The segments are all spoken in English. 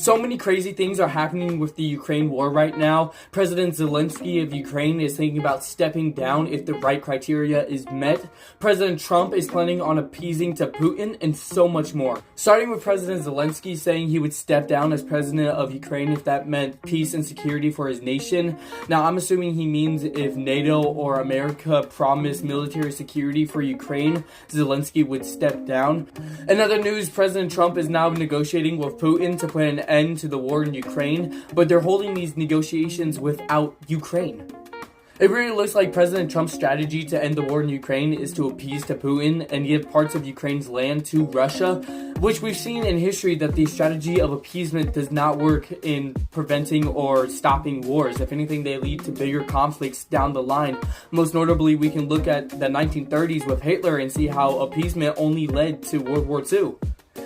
So many crazy things are happening with the Ukraine war right now. President Zelensky of Ukraine is thinking about stepping down if the right criteria is met. President Trump is planning on appeasing to Putin, and so much more. Starting with President Zelensky saying he would step down as president of Ukraine if that meant peace and security for his nation. Now, I'm assuming he means if NATO or America promised military security for Ukraine, Zelensky would step down. In other news, President Trump is now negotiating with Putin to put an end to the war in Ukraine, but they're holding these negotiations without Ukraine. It really looks like President Trump's strategy to end the war in Ukraine is to appease to Putin and give parts of Ukraine's land to Russia, which we've seen in history that the strategy of appeasement does not work in preventing or stopping wars. If anything, they lead to bigger conflicts down the line. Most notably, we can look at the 1930s with Hitler and see how appeasement only led to World War II.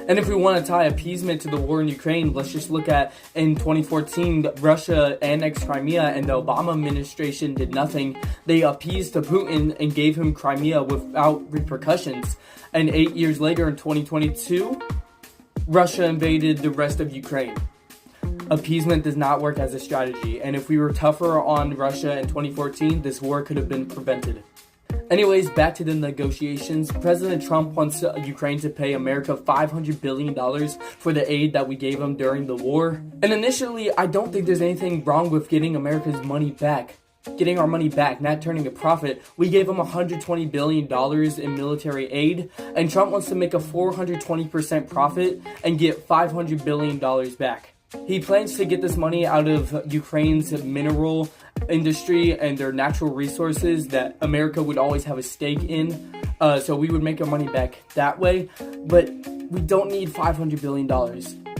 And if we want to tie appeasement to the war in Ukraine, let's just look at in 2014, Russia annexed Crimea and the Obama administration did nothing. They appeased to Putin and gave him Crimea without repercussions. And 8 years later in 2022, Russia invaded the rest of Ukraine. Appeasement does not work as a strategy. And if we were tougher on Russia in 2014, this war could have been prevented. Anyways, back to the negotiations. President Trump wants Ukraine to pay America $500 billion for the aid that we gave them during the war. And initially, I don't think there's anything wrong with getting America's money back. Getting our money back, not turning a profit. We gave them $120 billion in military aid, and Trump wants to make a 420% profit and get $500 billion back. He plans to get this money out of Ukraine's mineral industry and their natural resources that America would always have a stake in. So we would make our money back that way. But we don't need $500 billion.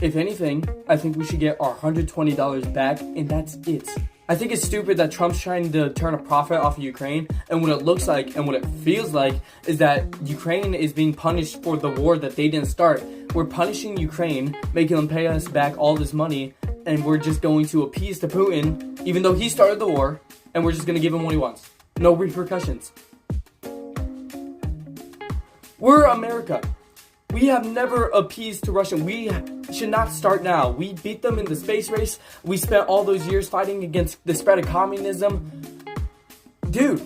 If anything, I think we should get our $120 back, and that's it. I think it's stupid that Trump's trying to turn a profit off of Ukraine, and what it looks like and what it feels like is that Ukraine is being punished for the war that they didn't start. We're punishing Ukraine, making them pay us back all this money, and we're just going to appease to Putin, even though he started the war, and we're just going to give him what he wants. No repercussions. We're America. We have never appeased to Russia. We should not start now. We beat them in the space race. We spent all those years fighting against the spread of communism. Dude,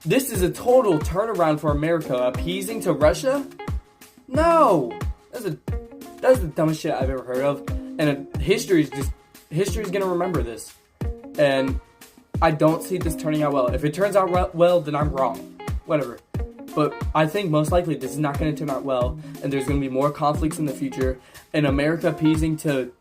this is a total turnaround for America. Appeasing to Russia? No. That's the dumbest shit I've ever heard of. And history's gonna remember this. And I don't see this turning out well. If it turns out well, then I'm wrong. Whatever. But I think most likely this is not going to turn out well, and there's going to be more conflicts in the future, and America appeasing to